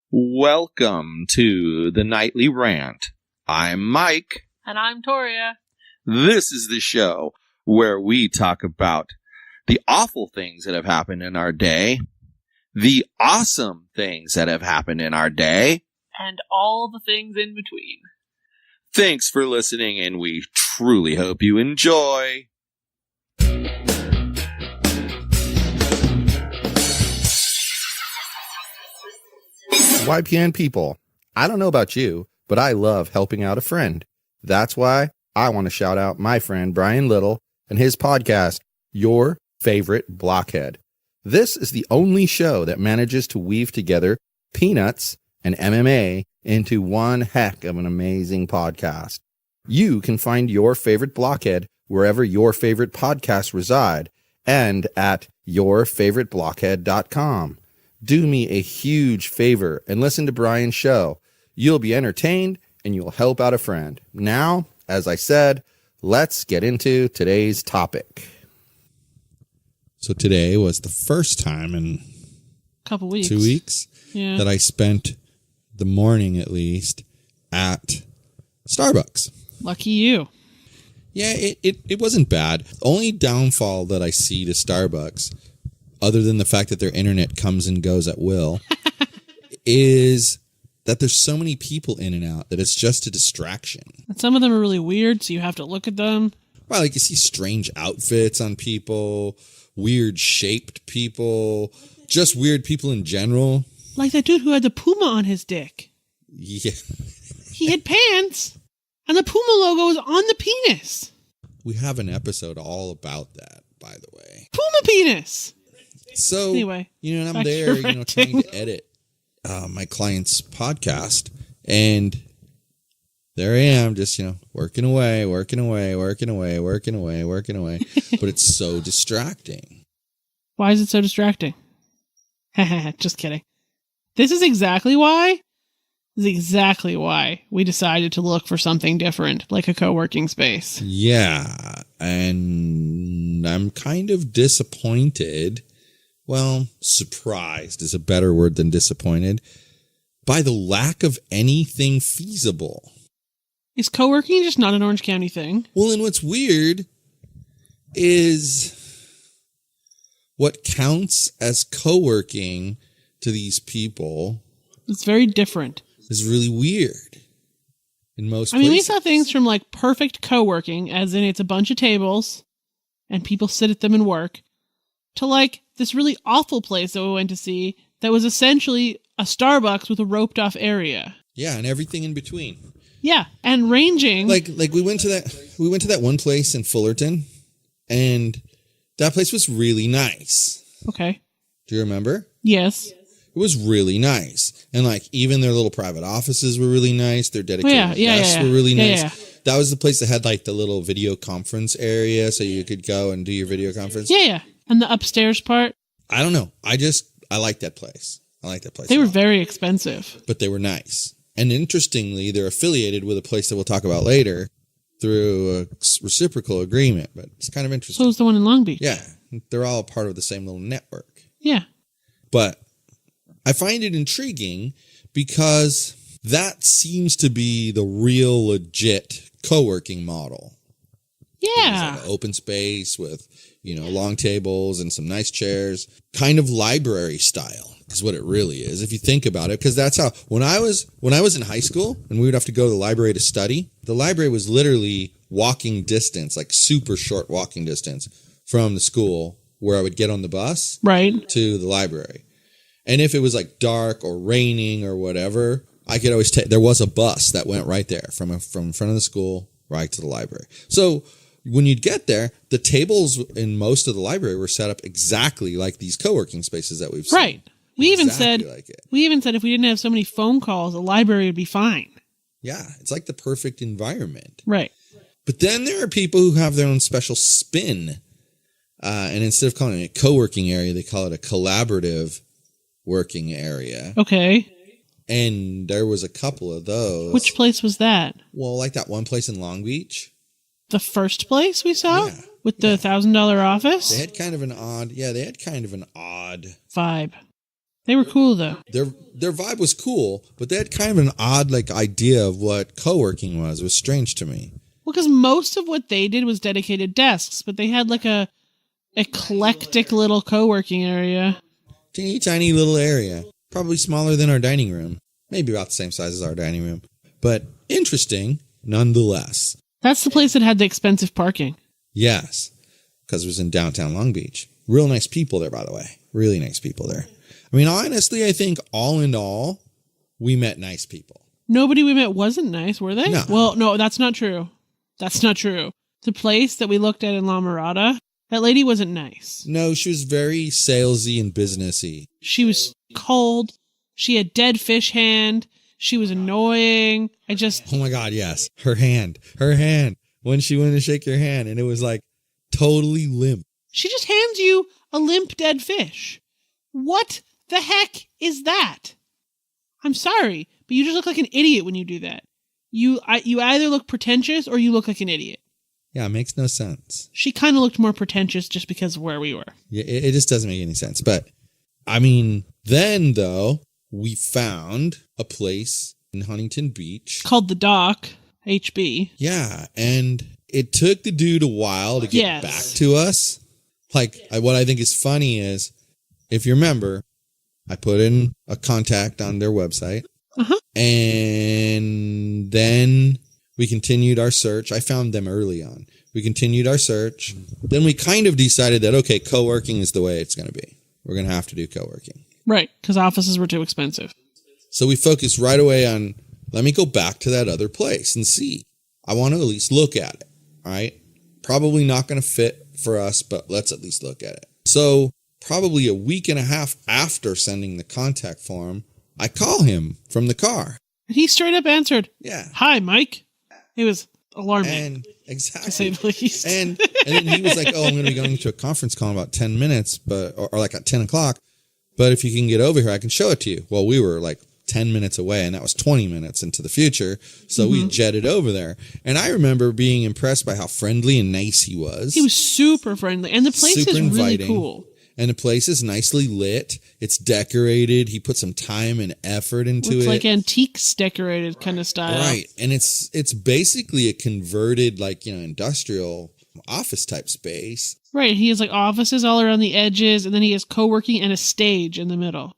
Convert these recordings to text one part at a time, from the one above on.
Welcome to the Nightly Rant. I'm Mike. And I'm Torya. This is the show where we talk about the awful things that have happened in our day, the awesome things that have happened in our day, and all the things in between. Thanks for listening, and we truly hope you enjoy. YPN people, I don't know about you, but I love helping out a friend. That's why I want to shout out my friend Brian Little and his podcast, Your Favorite Blockhead. This is the only show that manages to weave together peanuts and MMA into one heck of an amazing podcast. You can find Your Favorite Blockhead wherever your favorite podcasts reside and at yourfavoriteblockhead.com. Do me a huge favor and listen to Brian's show. You'll be entertained and you'll help out a friend. Now, as I said, let's get into today's topic. So today was the first time in a couple weeks. 2 weeks that I spent the morning at least at Starbucks. Lucky you. Yeah, it wasn't bad. The only downfall that I see to Starbucks, other than the fact that their internet comes and goes at will, is that there's so many people in and out that it's just a distraction. And some of them are really weird, so you have to look at them. Well, like you see strange outfits on people, weird shaped people, just weird people in general. Like that dude who had the Puma on his dick. Yeah. He had pants, and the Puma logo was on the penis. We have an episode all about that, by the way. Puma penis! So, anyway, I'm there, trying to edit my client's podcast, and there I am, just, working away, but it's so distracting. Why is it so distracting? Just kidding. This is exactly why we decided to look for something different, like a co-working space. Yeah, and I'm kind of disappointed. Well, surprised is a better word than disappointed, by the lack of anything feasible. Is co-working just not an Orange County thing? Well, and what's weird is what counts as co-working to these people. It's very different. Is really weird in most places. We saw things from like perfect co-working, as in it's a bunch of tables and people sit at them and work, to like this really awful place that we went to see that was essentially a Starbucks with a roped off area. Yeah, and everything in between. Yeah, and ranging. Like we went to that one place in Fullerton, and that place was really nice. Okay. Do you remember? Yes. It was really nice. And like even their little private offices were really nice. Their dedicated desks were really nice. Yeah. That was the place that had like the little video conference area so you could go and do your video conference. Yeah. And the upstairs part? I don't know. I like that place. They were very expensive. But they were nice. And interestingly, they're affiliated with a place that we'll talk about later through a reciprocal agreement. But it's kind of interesting. So is the one in Long Beach. Yeah. They're all part of the same little network. Yeah. But I find it intriguing because that seems to be the real legit co-working model. Yeah. Like an open space with, long tables and some nice chairs, kind of library style is what it really is. If you think about it, because that's how, when I was in high school and we would have to go to the library to study, the library was literally walking distance, like super short walking distance from the school where I would get on the bus to the library. And if it was like dark or raining or whatever, I could always there was a bus that went right there from front of the school right to the library. So when you'd get there, the tables in most of the library were set up exactly like these co-working spaces that we've seen. Right. We even said if we didn't have so many phone calls, the library would be fine. Yeah, it's like the perfect environment. Right. But then there are people who have their own special spin. And instead of calling it a co-working area, they call it a collaborative working area. Okay. And there was a couple of those. Which place was that? Well, like that one place in Long Beach. The first place we saw? Yeah. With the $1,000 office? They had kind of an odd vibe. They were cool, though. Their vibe was cool, but they had kind of an odd like idea of what co-working was. It was strange to me. Well, because most of what they did was dedicated desks, but they had like a eclectic little co-working area. Teeny tiny little area. Probably smaller than our dining room. Maybe about the same size as our dining room. But interesting, nonetheless. That's the place that had the expensive parking. Yes, because it was in downtown Long Beach. Real nice people there, by the way. Really nice people there. I mean, honestly, I think all in all, we met nice people. Nobody we met wasn't nice, were they? No. Well, no, that's not true. That's not true. The place that we looked at in La Mirada, that lady wasn't nice. No, she was very salesy and businessy. She was cold. She had dead fish hand. She was annoying. Oh my God, yes. Her hand. When she went to shake your hand, and it was like totally limp. She just hands you a limp dead fish. What the heck is that? I'm sorry, but you just look like an idiot when you do that. You either look pretentious or you look like an idiot. Yeah, it makes no sense. She kind of looked more pretentious just because of where we were. Yeah, it just doesn't make any sense. But, I mean, then, though, we found a place in Huntington Beach. Called The Dock, HB. Yeah, and it took the dude a while to get back to us. Like, what I think is funny is, if you remember, I put in a contact on their website. Uh-huh. And then we continued our search. I found them early on. We continued our search. Then we kind of decided that, okay, co-working is the way it's going to be. We're going to have to do co-working. Right, because offices were too expensive. So we focused right away on, let me go back to that other place and see. I want to at least look at it. All right. Probably not going to fit for us, but let's at least look at it. So probably a week and a half after sending the contact form, I call him from the car. And he straight up answered, Yeah. "Hi, Mike." It was alarming. And exactly. To say the least. And then he was like, oh, I'm going to be going to a conference call in about 10 minutes, or like at 10 o'clock. But if you can get over here, I can show it to you. Well, we were like 10 minutes away, and that was 20 minutes into the future. So we jetted over there. And I remember being impressed by how friendly and nice he was. He was super friendly. And the place Super is really inviting. cool. And the place is nicely lit. It's decorated. He put some time and effort into It's it. like antiques decorated kind of style. Right. And it's basically a converted, like, industrial office type space. Right. He has like offices all around the edges, and then he has co-working and a stage in the middle.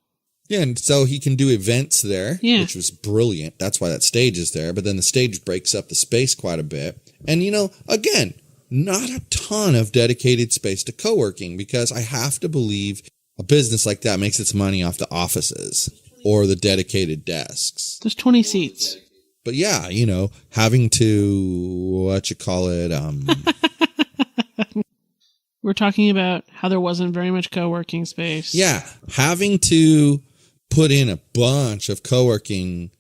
Yeah, and so he can do events there, Yeah. which was brilliant. That's why that stage is there. But then the stage breaks up the space quite a bit. And, again, not a ton of dedicated space to co-working, because I have to believe a business like that makes its money off the offices or the dedicated desks. There's 20 seats. But yeah, having to, We're talking about how there wasn't very much co-working space. Yeah, having to put in a bunch of co-working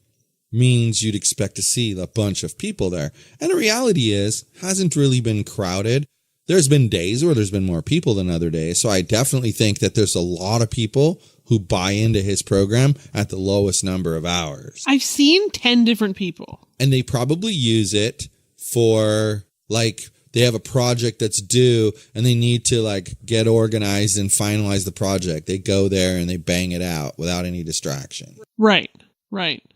means you'd expect to see a bunch of people there. And the reality is, hasn't really been crowded. There's been days where there's been more people than other days. So I definitely think that there's a lot of people who buy into his program at the lowest number of hours. I've seen 10 different people. And they probably use it for, like, they have a project that's due and they need to, like, get organized and finalize the project. They go there and they bang it out without any distraction. Right.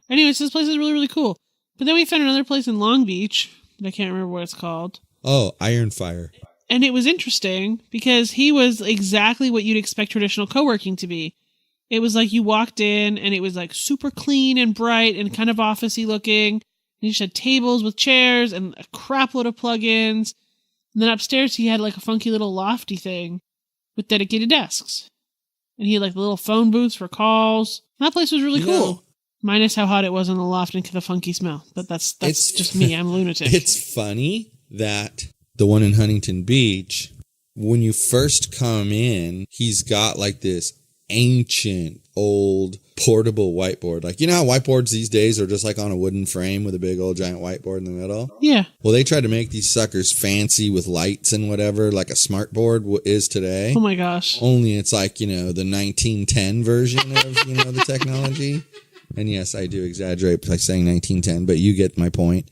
Anyways, this place is really, really cool. But then we found another place in Long Beach that I can't remember what it's called. Oh, Iron Fire. And it was interesting because he was exactly what you'd expect traditional co-working to be. It was like you walked in and it was like super clean and bright and kind of office-y looking. And he just had tables with chairs and a crap load of plugins. And then upstairs he had like a funky little lofty thing with dedicated desks. And he had like the little phone booths for calls. And that place was really cool. Minus how hot it was in the loft and the funky smell. But that's just me. I'm a lunatic. It's funny that the one in Huntington Beach, when you first come in, he's got like this ancient old portable whiteboard. Like, how whiteboards these days are just like on a wooden frame with a big old giant whiteboard in the middle? Yeah. Well, they tried to make these suckers fancy with lights and whatever, like a smart board is today. Oh my gosh. Only it's like, the 1910 version of, the technology. And yes, I do exaggerate by saying 1910, but you get my point.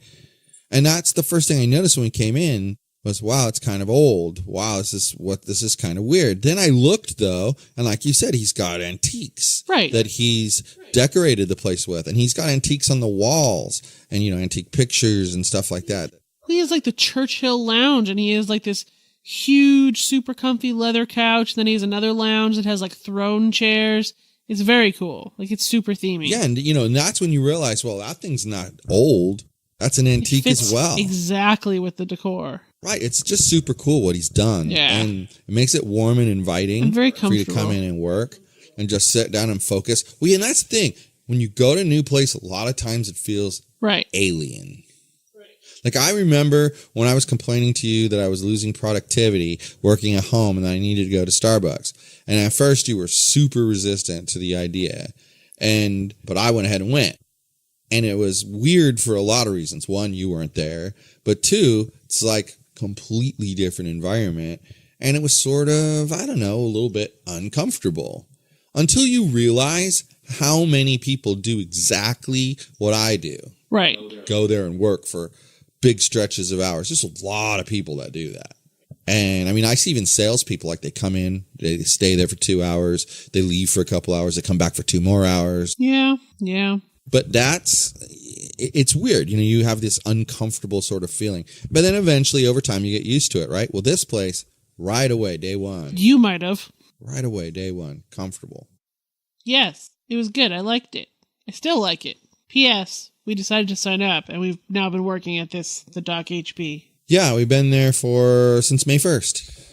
And that's the first thing I noticed when we came in. was, wow, it's kind of old. Wow, this is kind of weird. Then I looked though, and like you said, he's got antiques that he's decorated the place with, and he's got antiques on the walls and, antique pictures and stuff like that. He has like the Churchill lounge, and he has like this huge, super comfy leather couch. Then he has another lounge that has like throne chairs. It's very cool. Like, it's super themey. Yeah, and and that's when you realize, well, that thing's not old. That's an antique as well. Exactly with the decor. Right. It's just super cool what he's done. Yeah. And it makes it warm and inviting and very for you to come in and work and just sit down and focus. Well, and that's the thing. When you go to a new place, a lot of times it feels alien. Like, I remember when I was complaining to you that I was losing productivity working at home and that I needed to go to Starbucks. And at first you were super resistant to the idea. But I went ahead and went. And it was weird for a lot of reasons. One, you weren't there. But two, it's like completely different environment. And it was sort of, I don't know, a little bit uncomfortable. Until you realize how many people do exactly what I do. Right. Go there and work for big stretches of hours. There's a lot of people that do that. And I mean, I see even salespeople, like they come in, they stay there for 2 hours, they leave for a couple hours, they come back for 2 more hours. Yeah. But it's weird. You have this uncomfortable sort of feeling. But then eventually over time you get used to it, right? Well, this place, right away, day one. You might have. Right away, day one, comfortable. Yes, it was good. I liked it. I still like it. P.S. We decided to sign up, and we've now been working at the Doc HB. Yeah, we've been there since May 1st.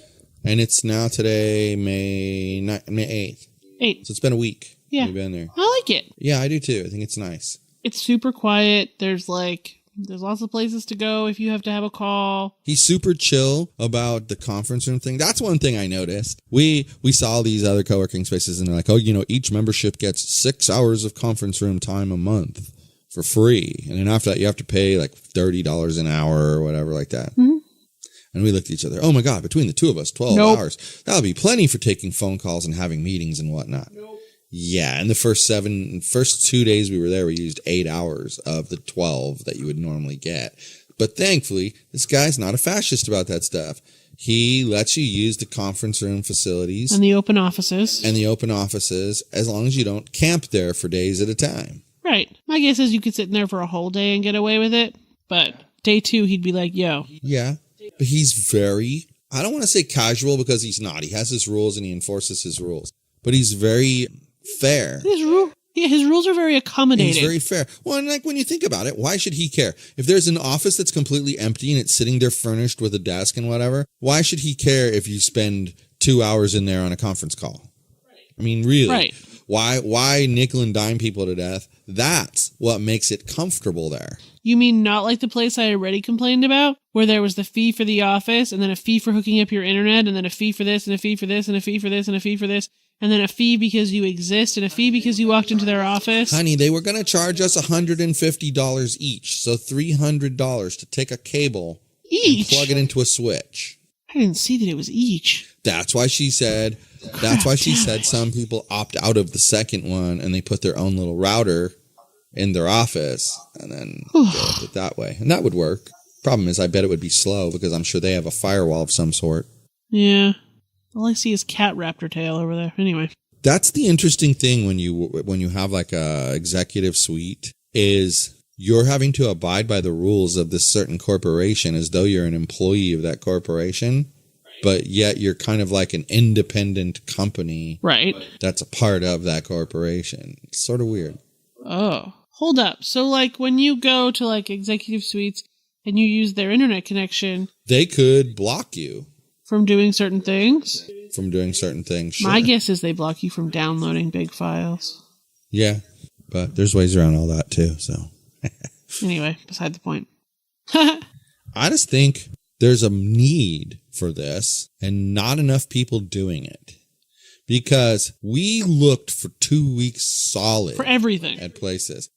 And it's now today, May 8th. 8th. So it's been a week. Yeah. We've been there. I like it. Yeah, I do too. I think it's nice. It's super quiet. There's lots of places to go if you have to have a call. He's super chill about the conference room thing. That's one thing I noticed. We saw these other co-working spaces and they're like, oh, each membership gets 6 hours of conference room time a month for free. And then after that, you have to pay like $30 an hour or whatever like that. Mm-hmm. And we looked at each other. Oh my God, between the two of us, 12 hours. That'll be plenty for taking phone calls and having meetings and whatnot. Nope. Yeah, in the first 2 days we were there, we used 8 hours of the 12 that you would normally get. But thankfully, this guy's not a fascist about that stuff. He lets you use the conference room facilities. And the open offices. As long as you don't camp there for days at a time. Right. My guess is you could sit in there for a whole day and get away with it. But day 2, he'd be like, yo. Yeah, but he's very, I don't want to say casual because he's not. He has his rules and he enforces his rules. But he's very fair. His rules are very accommodating. He's very fair. Well, and when you think about it, why should he care? If there's an office that's completely empty and it's sitting there furnished with a desk and whatever, why should he care if you spend 2 hours in there on a conference call? I mean, really? Right. Why nickel and dime people to death? That's what makes it comfortable there. You mean not like the place I already complained about, where there was the fee for the office, and then a fee for hooking up your internet, and then a fee for this, and a fee for this, and a fee for this, and a fee for this, and then a fee because you exist, and a fee because you walked into their office? Honey, they were going to charge us $150 each, so $300 to take a cable and plug it into a switch. I didn't see that it was each. That's why she said some people opt out of the second one and they put their own little router in their office and then go with it that way. And that would work. Problem is, I bet it would be slow because I'm sure they have a firewall of some sort. Yeah. All I see is cat raptor tail over there. Anyway. That's the interesting thing when you have like a executive suite is you're having to abide by the rules of this certain corporation as though you're an employee of that corporation, but yet you're kind of like an independent company. Right. That's a part of that corporation. It's sort of weird. Oh. Hold up. So like when you go to like executive suites and you use their internet connection, they could block you. From doing certain things? Sure. My guess is they block you from downloading big files. Yeah, but there's ways around all that too, so. Anyway, beside the point. I just think there's a need for this and not enough people doing it. Because we looked for 2 weeks solid. For everything. At places.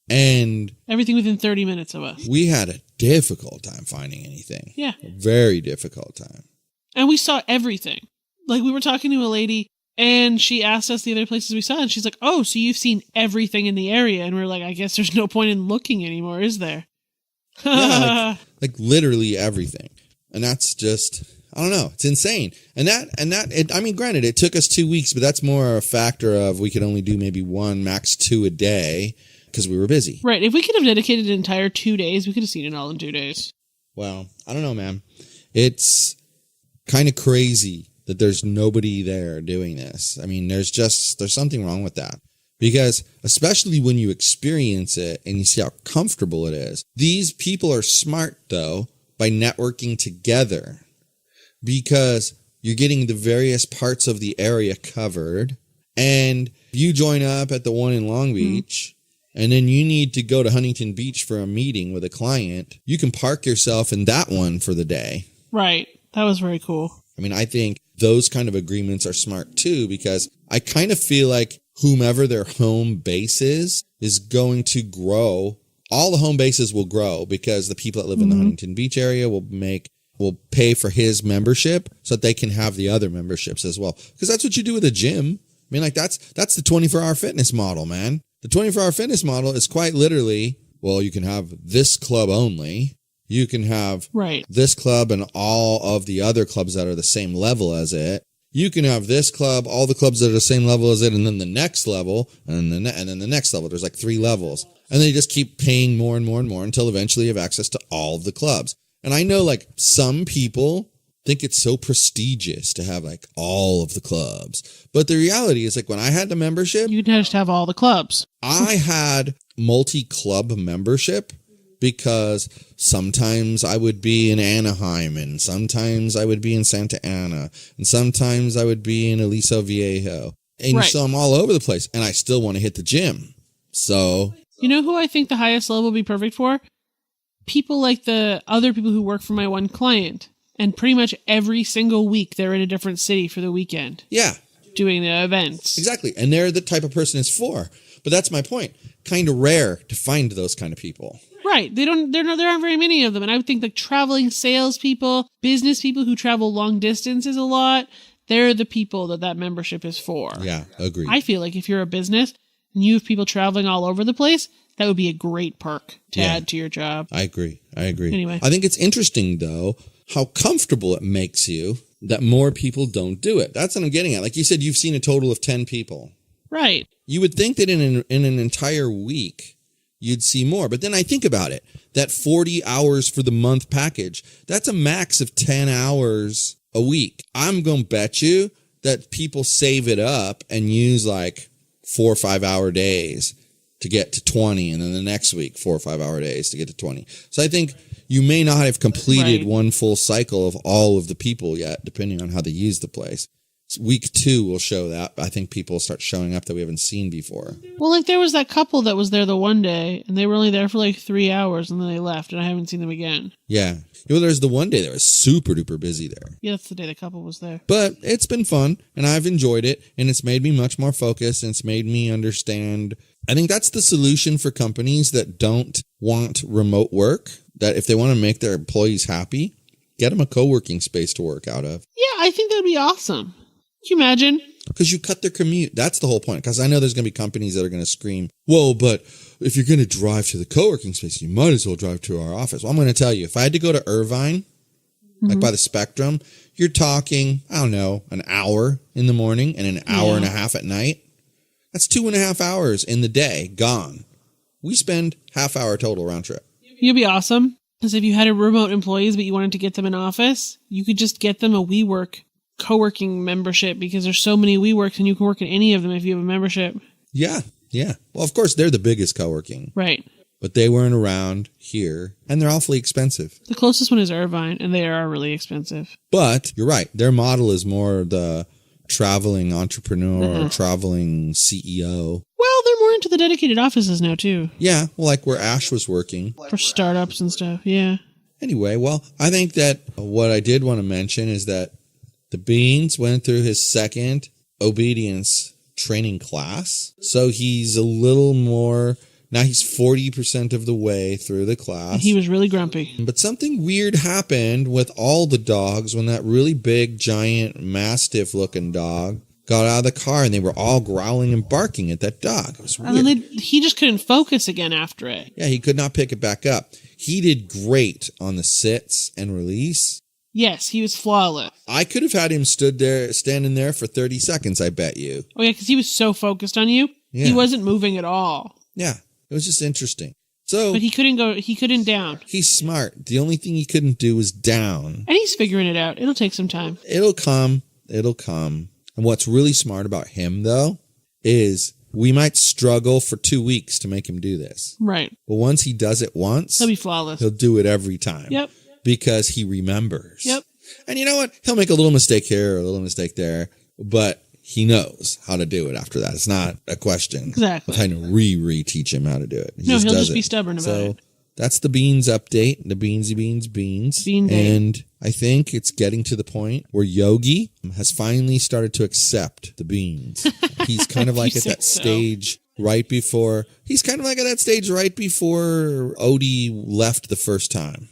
And everything within 30 minutes of us. We had a difficult time finding anything. Yeah. A very difficult time. And we saw everything. Like we were talking to a lady and she asked us the other places we saw and she's like, oh, so you've seen everything in the area. And we're like, I guess there's no point in looking anymore, is there? Yeah, like literally everything. And that's just, I don't know. It's insane. I mean, granted, it took us 2 weeks, but that's more a factor of we could only do maybe 1, max 2 a day because we were busy. Right. If we could have dedicated an entire 2 days, we could have seen it all in 2 days. Well, I don't know, man. It's kind of crazy that there's nobody there doing this. I mean, there's something wrong with that. Because especially when you experience it and you see how comfortable it is, these people are smart, though, by networking together because you're getting the various parts of the area covered. And you join up at the one in Long Beach, and then you need to go to Huntington Beach for a meeting with a client. You can park yourself in that one for the day. Right. That was very cool. I mean, I think those kind of agreements are smart, too, because I kind of feel like whomever their home base is going to grow. All the home bases will grow because the people that live in the Huntington Beach area will pay for his membership so that they can have the other memberships as well. Because that's what you do with a gym. I mean, like that's the 24-hour fitness model, man. The 24-hour fitness model is quite literally, well, you can have this club only. You can have this club and all of the other clubs that are the same level as it. You can have this club, all the clubs that are the same level as it, and then the next level, and then the next level. There's like 3 levels. And then you just keep paying more and more and more until eventually you have access to all of the clubs. And I know like some people think it's so prestigious to have like all of the clubs. But the reality is like when I had the membership, You'd just have all the clubs. I had multi-club membership because sometimes I would be in Anaheim and sometimes I would be in Santa Ana and sometimes I would be in Aliso Viejo. And so I'm all over the place and I still want to hit the gym. So, you know who I think the highest level would be perfect for? People like the other people who work for my one client. And pretty much every single week they're in a different city for the weekend. Yeah. Doing the events. Exactly. And they're the type of person it's for. But that's my point. Kind of rare to find those kind of people. Right. There aren't very many of them. And I would think like traveling salespeople, business people who travel long distances a lot, they're the people that membership is for. Yeah, agreed. I feel like if you're a business and you have people traveling all over the place, that would be a great perk to add to your job. I agree. Anyway. I think it's interesting, though, how comfortable it makes you that more people don't do it. That's what I'm getting at. Like you said, you've seen a total of 10 people. Right. You would think that in an entire week, you'd see more. But then I think about it. That 40 hours for the month package, that's a max of 10 hours a week. I'm going to bet you that people save it up and use like 4 or 5 hour days to get to 20. And then the next week, 4 or 5 hour days to get to 20. So I think you may not have completed one full cycle of all of the people yet, depending on how they use the place. Week 2 will show that. I think people start showing up that we haven't seen before. Well, like there was that couple that was there the one day, and they were only there for like 3 hours, and then they left, and I haven't seen them again. Yeah. Well, there's the one day that was super duper busy there. Yeah, that's the day the couple was there. But it's been fun, and I've enjoyed it, and it's made me much more focused, and it's made me understand. I think that's the solution for companies that don't want remote work, that if they want to make their employees happy, get them a co-working space to work out of. Yeah, I think that would be awesome. Can you imagine? Because you cut their commute. That's the whole point. Because I know there's going to be companies that are going to scream, whoa, but if you're going to drive to the co-working space, you might as well drive to our office. Well, I'm going to tell you, if I had to go to Irvine, like by the Spectrum, you're talking, I don't know, an hour in the morning and an hour and a half at night. That's 2.5 hours in the day gone. We spend half hour total round trip. You'd be awesome. Because if you had a remote employees, but you wanted to get them in office, you could just get them a WeWork co-working membership because there's so many WeWorks and you can work in any of them if you have a membership. Yeah. Well, of course, they're the biggest co-working. Right. But they weren't around here, and they're awfully expensive. The closest one is Irvine, and they are really expensive. But you're right. Their model is more the traveling entrepreneur or traveling CEO. Well, they're more into the dedicated offices now, too. Yeah, well, like where Ash was working. For startups and stuff, yeah. Anyway, well, I think that what I did want to mention is that the Beans went through his second obedience training class. So he's a little more, now he's 40% of the way through the class. And he was really grumpy. But something weird happened with all the dogs when that really big, giant, mastiff looking dog got out of the car and they were all growling and barking at that dog. It was weird. And then he just couldn't focus again after it. Yeah, he could not pick it back up. He did great on the sits and release. Yes, he was flawless. I could have had him standing there for 30 seconds, I bet you. Oh, yeah, because he was so focused on you. Yeah. He wasn't moving at all. Yeah, it was just interesting. So, But he couldn't down. he's smart. The only thing he couldn't do was down. And he's figuring it out. It'll take some time. It'll come. And what's really smart about him, though, is we might struggle for 2 weeks to make him do this. Right. But once he does it once, He'll be flawless. he'll do it every time. Yep. Because he remembers. Yep. And you know what? He'll make a little mistake here or a little mistake there, but he knows how to do it after that. It's not a question. Exactly. I'm trying to re-teach him how to do it. He'll does just it. be stubborn about So it. that's the beans update, the beans. Bean day. And I think it's getting to the point where Yogi has finally started to accept the beans. He's kind of like at that stage right before Odie left the first time,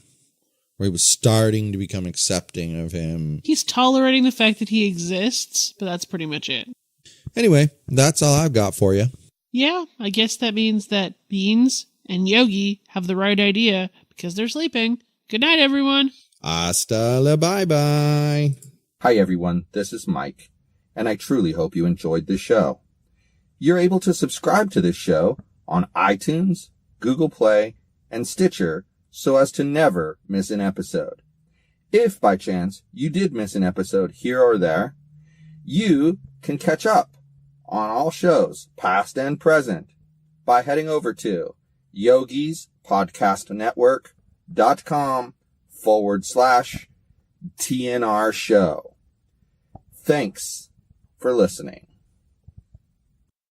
where he was starting to become accepting of him. He's tolerating the fact that he exists, but that's pretty much it. Anyway, that's all I've got for you. Yeah, I guess that means that Beans and Yogi have the right idea because they're sleeping. Good night, everyone. Hasta la bye-bye. Hi, everyone. This is Mike, and I truly hope you enjoyed this show. You're able to subscribe to this show on iTunes, Google Play, and Stitcher so as to never miss an episode. If by chance you did miss an episode here or there, you can catch up on all shows, past and present, by heading over to yogispodcastnetwork.com/TNR show. Thanks for listening.